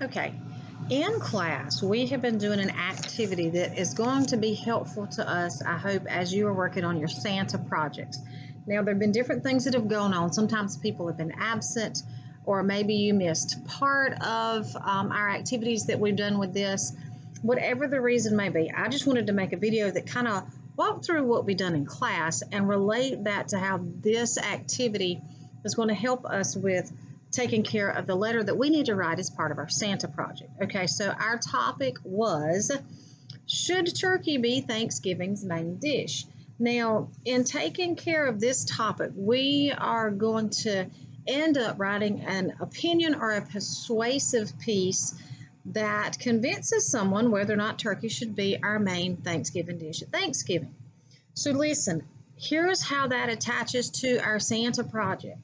Okay, in class, we have been doing an activity that is going to be helpful to us, I hope, as you are working on your Santa projects. Now, there have been different things that have gone on. Sometimes people have been absent, or maybe you missed part of our activities that we've done with this. Whatever the reason may be, I just wanted to make a video that kind of walk through what we've done in class and relate that to how this activity is going to help us with taking care of the letter that we need to write as part of our Santa project. Okay, so our topic was, should turkey be Thanksgiving's main dish? Now, in taking care of this topic, we are going to end up writing an opinion or a persuasive piece that convinces someone whether or not turkey should be our main Thanksgiving dish at Thanksgiving. So listen, here's how that attaches to our Santa project.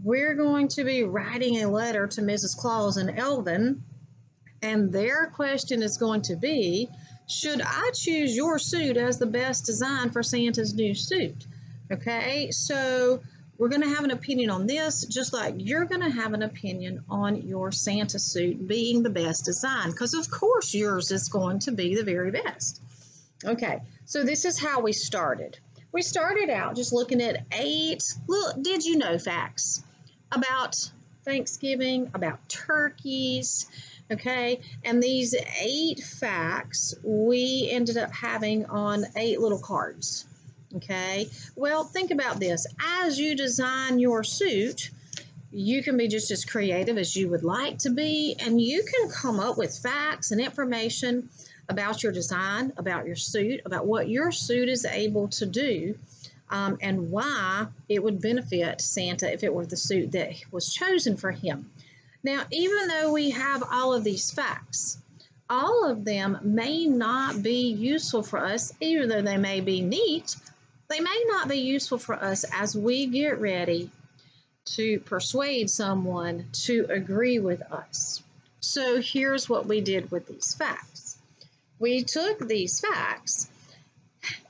We're going to be writing a letter to Mrs. Claus and Elvin, and their question is going to be, should I choose your suit as the best design for Santa's new suit? Okay, so we're going to have an opinion on this, just like you're going to have an opinion on your Santa suit being the best design, because of course yours is going to be the very best. Okay, so this is how we started. We started out just looking at 8, look, did you know facts about Thanksgiving, about turkeys, okay? And these 8 facts we ended up having on 8 little cards, okay? Well, think about this. As you design your suit, you can be just as creative as you would like to be, and you can come up with facts and information about your design, about your suit, about what your suit is able to do, and why it would benefit Santa if it were the suit that was chosen for him. Now, even though we have all of these facts, all of them may not be useful for us, even though they may be neat, they may not be useful for us as we get ready to persuade someone to agree with us. So here's what we did with these facts. We took these facts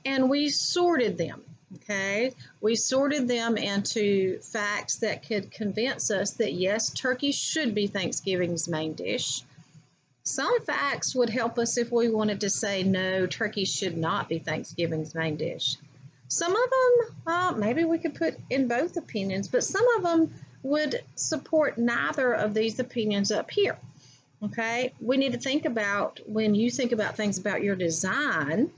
and we sorted them, okay? We sorted them into facts that could convince us that yes, turkey should be Thanksgiving's main dish. Some facts would help us if we wanted to say no, turkey should not be Thanksgiving's main dish. Some of them, well, maybe we could put in both opinions, but some of them would support neither of these opinions up here. Okay, we need to think about, when you think about things about your design,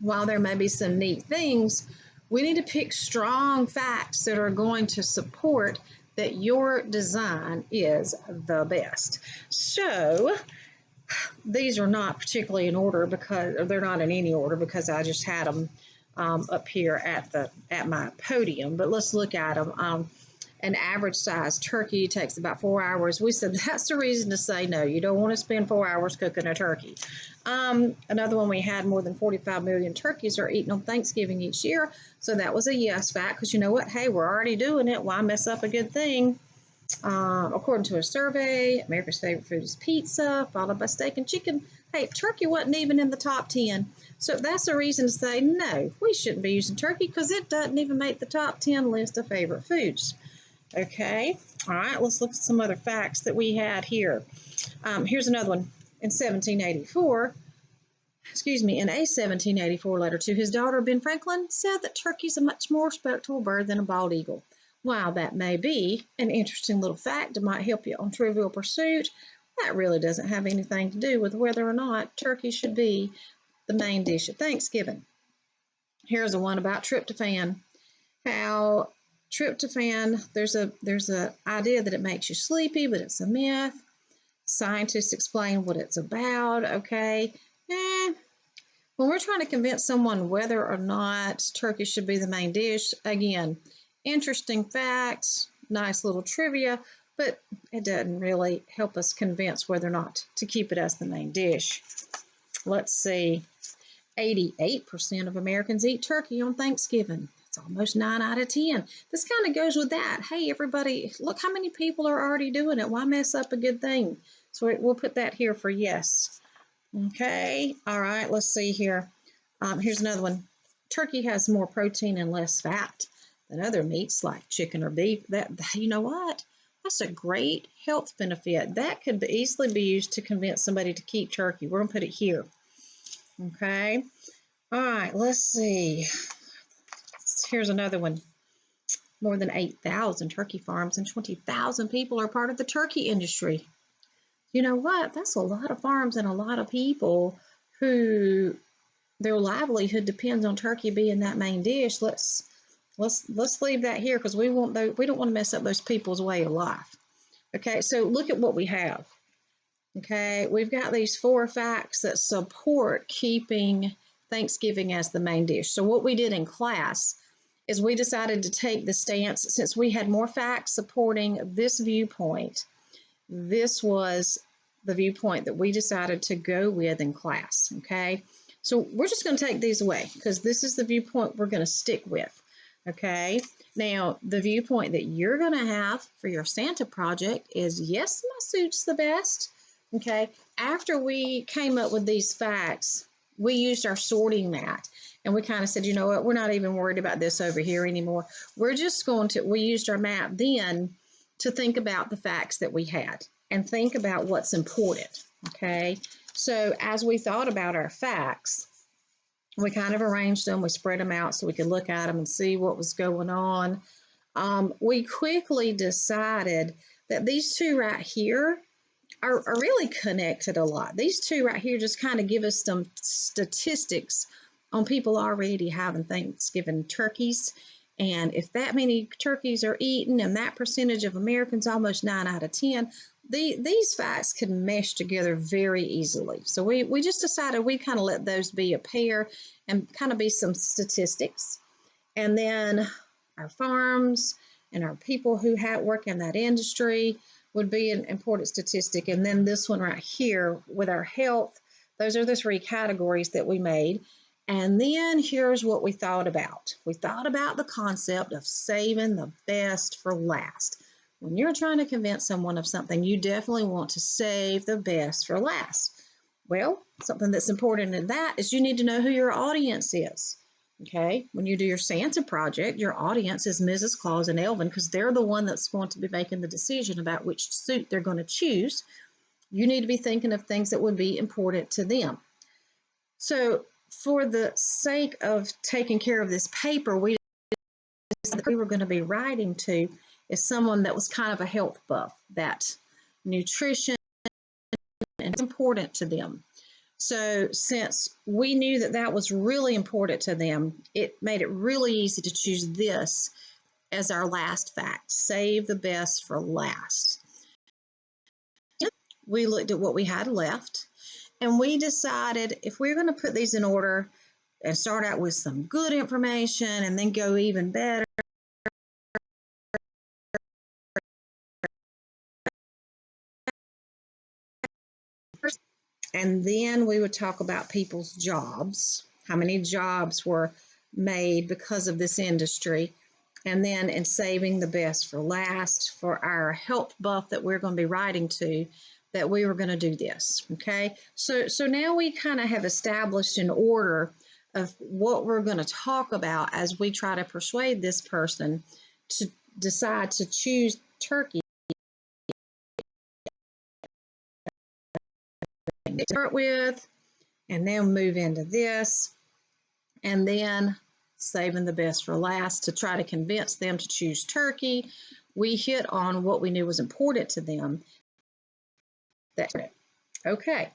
while there may be some neat things, we need to pick strong facts that are going to support that your design is the best. So these are not particularly in order, because they're not in any order, because I just had them up here at my podium. But let's look at them. An average size turkey takes about 4 hours. We said that's the reason to say no. You don't want to spend 4 hours cooking a turkey. Another one, we had more than 45 million turkeys are eaten on Thanksgiving each year. So that was a yes fact, because you know what? Hey, we're already doing it. Why mess up a good thing? According to a survey, America's favorite food is pizza, followed by steak and chicken. Hey, turkey wasn't even in the top 10. So that's a reason to say no, we shouldn't be using turkey, because it doesn't even make the top 10 list of favorite foods. Okay, all right, let's look at some other facts that we had here. Here's another one. In 1784, in a 1784 letter to his daughter, Ben Franklin said that turkey's a much more respectable bird than a bald eagle. While that may be an interesting little fact that might help you on Trivial Pursuit, that really doesn't have anything to do with whether or not turkey should be the main dish at Thanksgiving. Here's a one about tryptophan. How tryptophan, there's a idea that it makes you sleepy, but it's a myth. Scientists explain what it's about, okay? When we're trying to convince someone whether or not turkey should be the main dish, again, interesting facts, nice little trivia, but it doesn't really help us convince whether or not to keep it as the main dish. Let's see, 88% of Americans eat turkey on Thanksgiving. It's almost 9 out of 10. This kind of goes with that. Hey, everybody, look how many people are already doing it. Why mess up a good thing? So we'll put that here for yes. Okay, all right, let's see here. Here's another one. Turkey has more protein and less fat than other meats like chicken or beef. That, you know what? That's a great health benefit. That could easily be used to convince somebody to keep turkey. We're going to put it here. Okay. All right, let's see. Here's another one. More than 8,000 turkey farms and 20,000 people are part of the turkey industry. You know what? That's a lot of farms and a lot of people who their livelihood depends on turkey being that main dish. Let's leave that here because we don't want to mess up those people's way of life. Okay, so look at what we have. Okay, we've got these 4 facts that support keeping Thanksgiving as the main dish. So what we did in class is we decided to take the stance, since we had more facts supporting this viewpoint, this was the viewpoint that we decided to go with in class, okay? So we're just going to take these away because this is the viewpoint we're going to stick with, okay? Now, the viewpoint that you're going to have for your Santa project is, yes, my suit's the best, okay? After we came up with these facts, we used our sorting mat and we kind of said, you know what, we're not even worried about this over here anymore. We're just going to, we used our map then to think about the facts that we had and think about what's important, okay? So as we thought about our facts, we kind of arranged them, we spread them out so we could look at them and see what was going on. We quickly decided that these 2 right here are really connected a lot. These 2 right here just kind of give us some statistics on people already having Thanksgiving turkeys. And if that many turkeys are eaten and that percentage of Americans, almost 9 out of 10, these facts can mesh together very easily. So we just decided we kind of let those be a pair and kind of be some statistics. And then our farms and our people who work in that industry would be an important statistic. And then this one right here with our health, those are the 3 categories that we made. And then here's what we thought about. We thought about the concept of saving the best for last. When you're trying to convince someone of something, you definitely want to save the best for last. Well, something that's important in that is you need to know who your audience is. Okay, when you do your Santa project, your audience is Mrs. Claus and Elvin because they're the one that's going to be making the decision about which suit they're going to choose. You need to be thinking of things that would be important to them. So for the sake of taking care of this paper, we were going to be writing to is someone that was kind of a health buff, that nutrition is important to them. So since we knew that that was really important to them, it made it really easy to choose this as our last fact, save the best for last. We looked at what we had left and we decided if we're going to put these in order and start out with some good information and then go even better, and then we would talk about people's jobs, how many jobs were made because of this industry. And then in saving the best for last, for our health buff that we're going to be writing to, that we were going to do this, okay? So now we kind of have established an order of what we're going to talk about as we try to persuade this person to decide to choose turkey. Start with, and then move into this, and then saving the best for last to try to convince them to choose turkey. We hit on what we knew was important to them. Okay,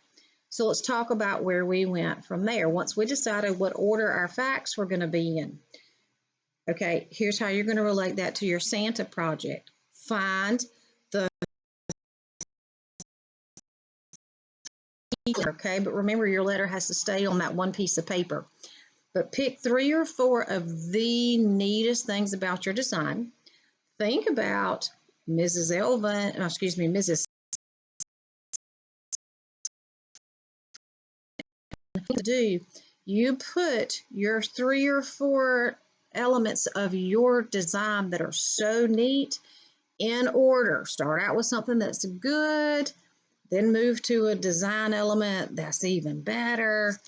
so let's talk about where we went from there. Once we decided what order our facts were going to be in. Okay, here's how you're going to relate that to your Santa project. Find the okay, but remember your letter has to stay on that one piece of paper. But pick 3 or 4 of the neatest things about your design. Think about Mrs. Mrs. Do you put your 3 or 4 elements of your design that are so neat in order. Start out with something that's good, then move to a design element that's even better.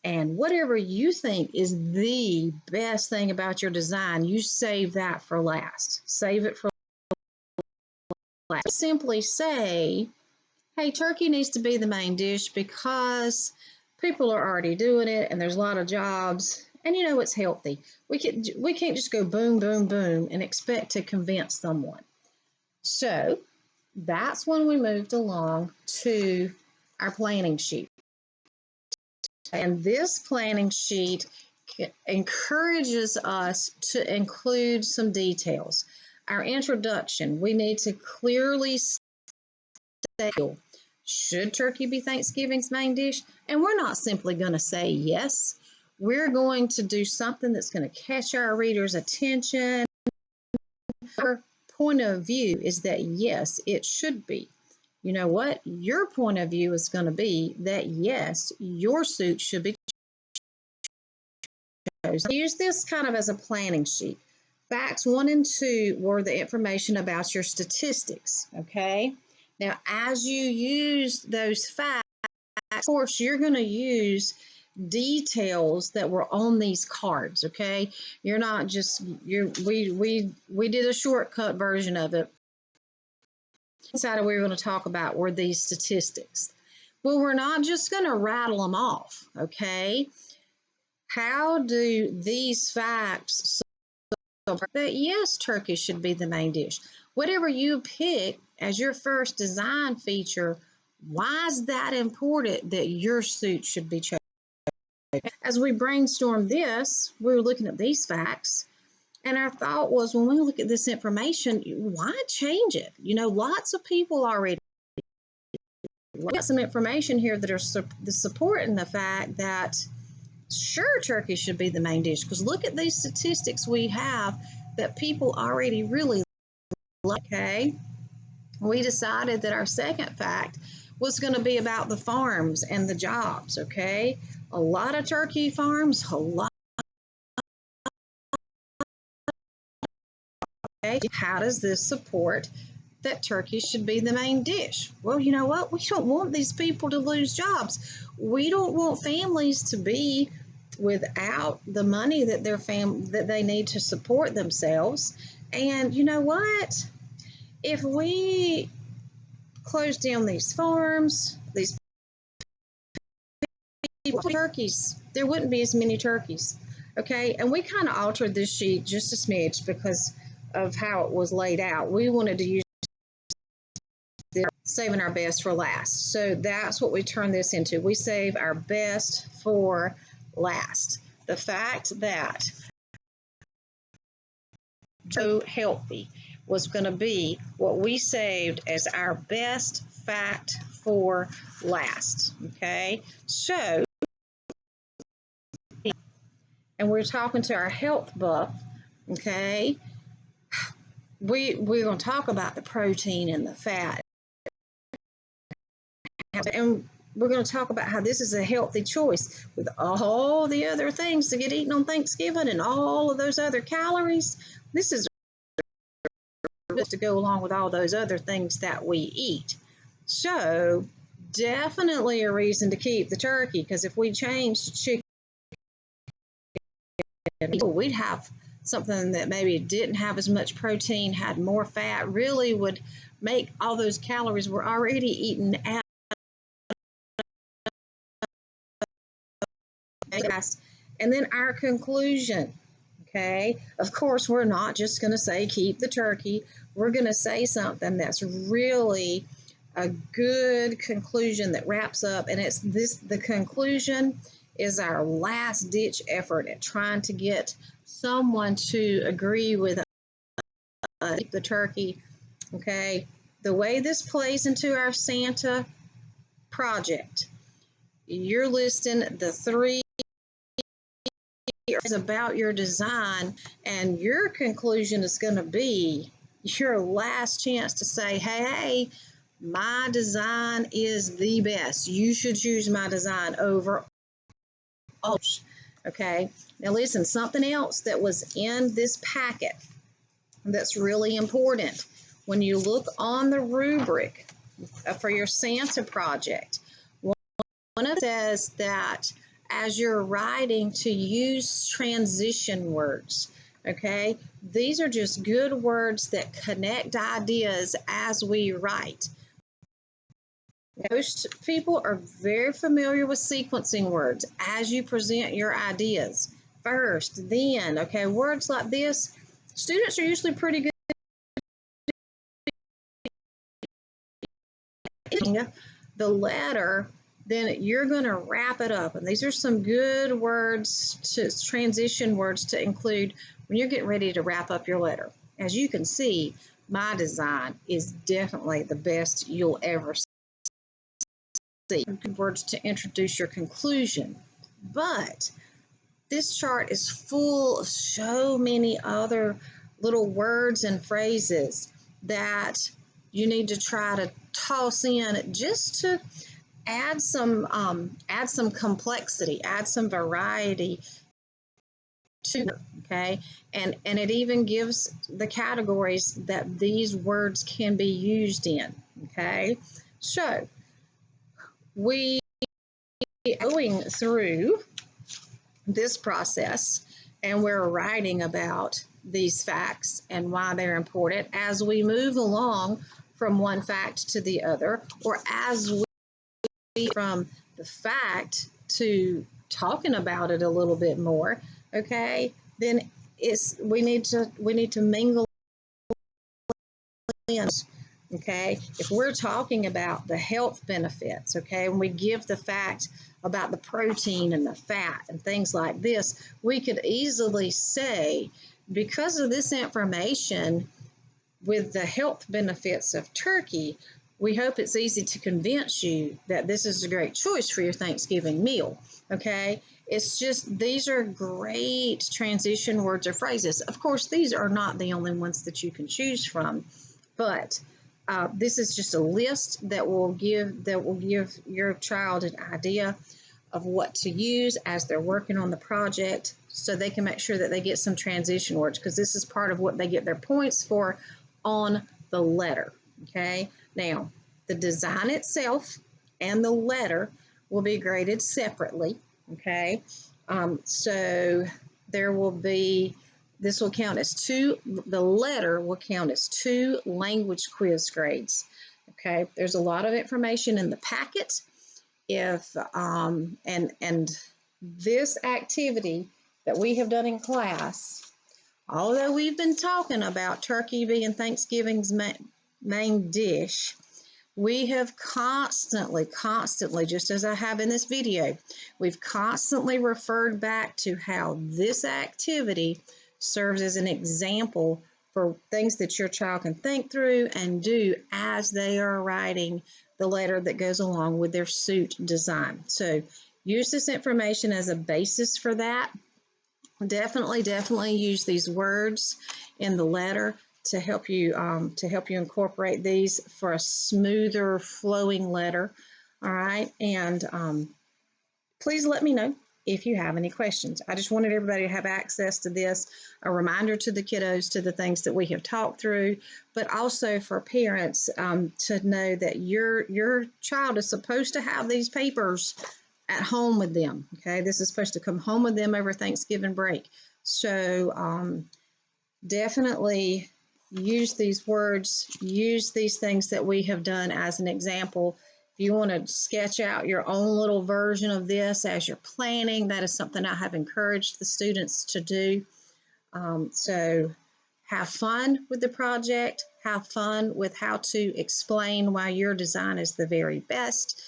And whatever you think is the best thing about your design, you save that for last. Save it for Simply say, hey, turkey needs to be the main dish because people are already doing it and there's a lot of jobs and you know it's healthy. We can't just go boom, boom, boom and expect to convince someone. So that's when we moved along to our planning sheet. And this planning sheet encourages us to include some details. Our introduction, we need to clearly state, should turkey be Thanksgiving's main dish? And we're not simply going to say yes. We're going to do something that's going to catch our readers' attention. Our point of view is that yes, it should be. You know what? Your point of view is going to be that yes, your suit should be chosen. Use this kind of as a planning sheet. Facts 1 and 2 were the information about your statistics, okay? Now, as you use those facts, of course, you're going to use details that were on these cards, okay? You're not just, we did a shortcut version of it. Inside of what we're going to talk about were these statistics. Well, we're not just going to rattle them off, okay? How do these facts support that yes, turkey should be the main dish? Whatever you pick as your first design feature, why is that important that your suit should be chosen? As we brainstormed this, we were looking at these facts, and our thought was, when we look at this information, why change it? You know, lots of people already got some information here that are supporting the fact that sure, turkey should be the main dish, because look at these statistics we have that people already really like. Okay, we decided that our second fact was going to be about the farms and the jobs. Okay, a lot of turkey farms, a lot. Okay, how does this support that turkey should be the main dish? Well, you know what? We don't want these people to lose jobs. We don't want families to be without the money that that they need to support themselves. And you know what? If we close down these farms, these turkeys, there wouldn't be as many turkeys. Okay, and we kind of altered this sheet just a smidge because of how it was laid out. We wanted to use saving our best for last. So that's what we turn this into. We save our best for last. The fact that so healthy was going to be what we saved as our best fact for last. Okay, so, and we're talking to our health buff. Okay, we're going to talk about the protein and the fat, and we're going to talk about how this is a healthy choice with all the other things to get eaten on Thanksgiving and all of those other calories. This is to go along with all those other things that we eat. So definitely a reason to keep the turkey, because if we changed chicken, we'd have something that maybe didn't have as much protein, had more fat, really would make all those calories we're already eating out. And then our conclusion. Okay, of course, we're not just going to say keep the turkey. We're going to say something that's really a good conclusion that wraps up, and it's this: the conclusion is our last ditch effort at trying to get someone to agree with the turkey. Okay, the way this plays into our Santa project, you're listing the 3 is about your design, and your conclusion is going to be your last chance to say, hey, my design is the best. You should choose my design over all. Okay, now listen, something else that was in this packet that's really important. When you look on the rubric for your Santa project, one of it says that as you're writing, to use transition words. Okay, these are just good words that connect ideas as we write. Most people are very familiar with sequencing words as you present your ideas. First, then, okay, words like this, students are usually pretty good at the letter, then you're going to wrap it up. And these are some good words, to transition words to include when you're getting ready to wrap up your letter. As you can see, my design is definitely the best you'll ever see. Good words to introduce your conclusion. But this chart is full of so many other little words and phrases that you need to try to toss in just to add some complexity, add some variety to it, okay? And it even gives the categories that these words can be used in, okay? So we are going through this process and we're writing about these facts and why they're important as we move along from one fact to the other, or as we from the fact to talking about it a little bit more, okay? Then we need to mingle in. Okay, if we're talking about the health benefits, okay, when we give the fact about the protein and the fat and things like this, we could easily say, because of this information with the health benefits of turkey, we hope it's easy to convince you that this is a great choice for your Thanksgiving meal, okay? It's just, these are great transition words or phrases. Of course, these are not the only ones that you can choose from, but this is just a list that will give your child an idea of what to use as they're working on the project, so they can make sure that they get some transition words, because this is part of what they get their points for on the letter. Okay, now the design itself and the letter will be graded separately. Okay, so there will be, this will count as two, the letter will count as 2 language quiz grades. Okay, there's a lot of information in the packet. If and this activity that we have done in class, although we've been talking about turkey being Thanksgiving's main dish, we have constantly, just as I have in this video, we've constantly referred back to how this activity serves as an example for things that your child can think through and do as they are writing the letter that goes along with their suit design. So use this information as a basis for that. Definitely use these words in the letter to help you incorporate these for a smoother flowing letter. All right, and please let me know if you have any questions. I just wanted everybody to have access to this, a reminder to the kiddos, to the things that we have talked through, but also for parents to know that your child is supposed to have these papers at home with them. Okay, this is supposed to come home with them over Thanksgiving break. So definitely use these words, use these things that we have done as an example. If you want to sketch out your own little version of this as you're planning, that is something I have encouraged the students to do. So have fun with the project, have fun with how to explain why your design is the very best.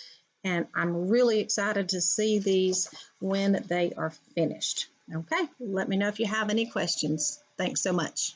And I'm really excited to see these when they are finished. Okay, let me know if you have any questions. Thanks so much.